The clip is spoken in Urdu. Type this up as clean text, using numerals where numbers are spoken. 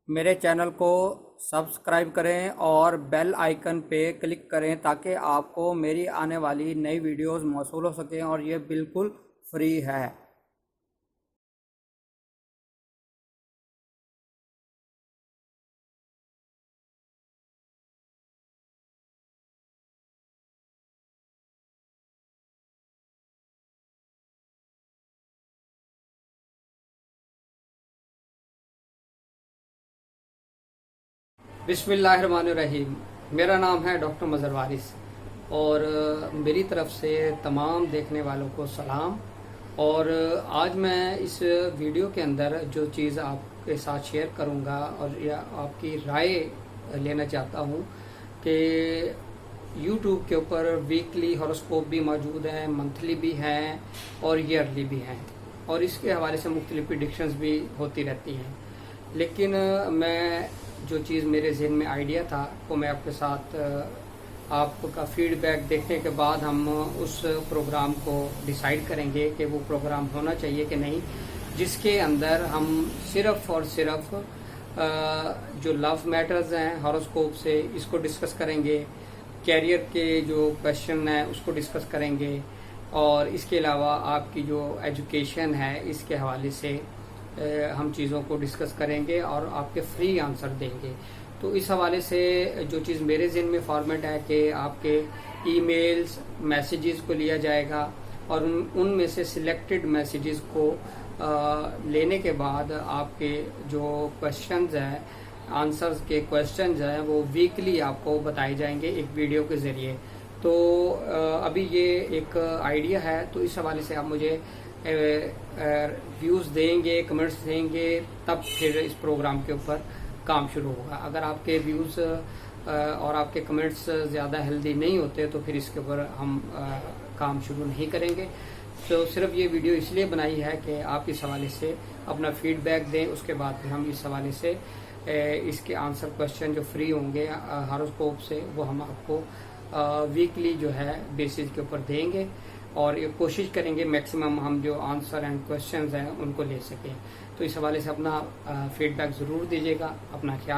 میرے چینل کو سبسکرائب کریں اور بیل آئیکن پہ کلک کریں تاکہ آپ کو میری آنے والی نئی ویڈیوز موصول ہو سکیں، اور یہ بالکل فری ہے۔ بسم اللہ الرحمن الرحیم۔ میرا نام ہے ڈاکٹر مظہر وارث، اور میری طرف سے تمام دیکھنے والوں کو سلام۔ اور آج میں اس ویڈیو کے اندر جو چیز آپ کے ساتھ شیئر کروں گا اور یا آپ کی رائے لینا چاہتا ہوں کہ یوٹیوب کے اوپر ویکلی ہاروسکوپ بھی موجود ہیں، منتھلی بھی ہیں اور ایئرلی بھی ہیں، اور اس کے حوالے سے مختلف پریڈکشنز بھی ہوتی رہتی ہیں۔ لیکن میں جو چیز میرے ذہن میں آئیڈیا تھا وہ میں آپ کے ساتھ آپ کا فیڈ بیک دیکھنے کے بعد ہم اس پروگرام کو ڈیسائیڈ کریں گے کہ وہ پروگرام ہونا چاہیے کہ نہیں، جس کے اندر ہم صرف اور صرف جو لو میٹرز ہیں ہاروسکوپ سے اس کو ڈسکس کریں گے، کیریئر کے جو کویشچن ہیں اس کو ڈسکس کریں گے، اور اس کے علاوہ آپ کی جو ایجوکیشن ہے اس کے حوالے سے ہم چیزوں کو ڈسکس کریں گے اور آپ کے فری آنسر دیں گے۔ تو اس حوالے سے جو چیز میرے ذہن میں فارمیٹ ہے کہ آپ کے ای میلز میسیجز کو لیا جائے گا، اور ان میں سے سلیکٹڈ میسیجز کو لینے کے بعد آپ کے جو کویشچنز ہیں، آنسرز کے کویشچنز ہیں، وہ ویکلی آپ کو بتائے جائیں گے ایک ویڈیو کے ذریعے۔ تو ابھی یہ ایک آئیڈیا ہے، تو اس حوالے سے آپ مجھے ویوز دیں گے، کمنٹس دیں گے، تب پھر اس پروگرام کے اوپر کام شروع ہوگا۔ اگر آپ کے ویوز اور آپ کے کمنٹس زیادہ ہیلدی نہیں ہوتے تو پھر اس کے اوپر ہم کام شروع نہیں کریں گے۔ تو صرف یہ ویڈیو اس لیے بنائی ہے کہ آپ اس حوالے سے اپنا فیڈ بیک دیں، اس کے بعد پھر ہم اس حوالے سے اس کے آنسر کویشچن جو فری ہوں گے ہاروسکوپ سے وہ ہم آپ کو ویکلی جو ہے بیسس کے اوپر دیں گے، اور یہ کوشش کریں گے میکسیمم ہم جو آنسر اینڈ کویشچنز ہیں ان کو لے سکیں۔ تو اس حوالے سے اپنا فیڈ بیک ضرور دیجیے گا، اپنا خیال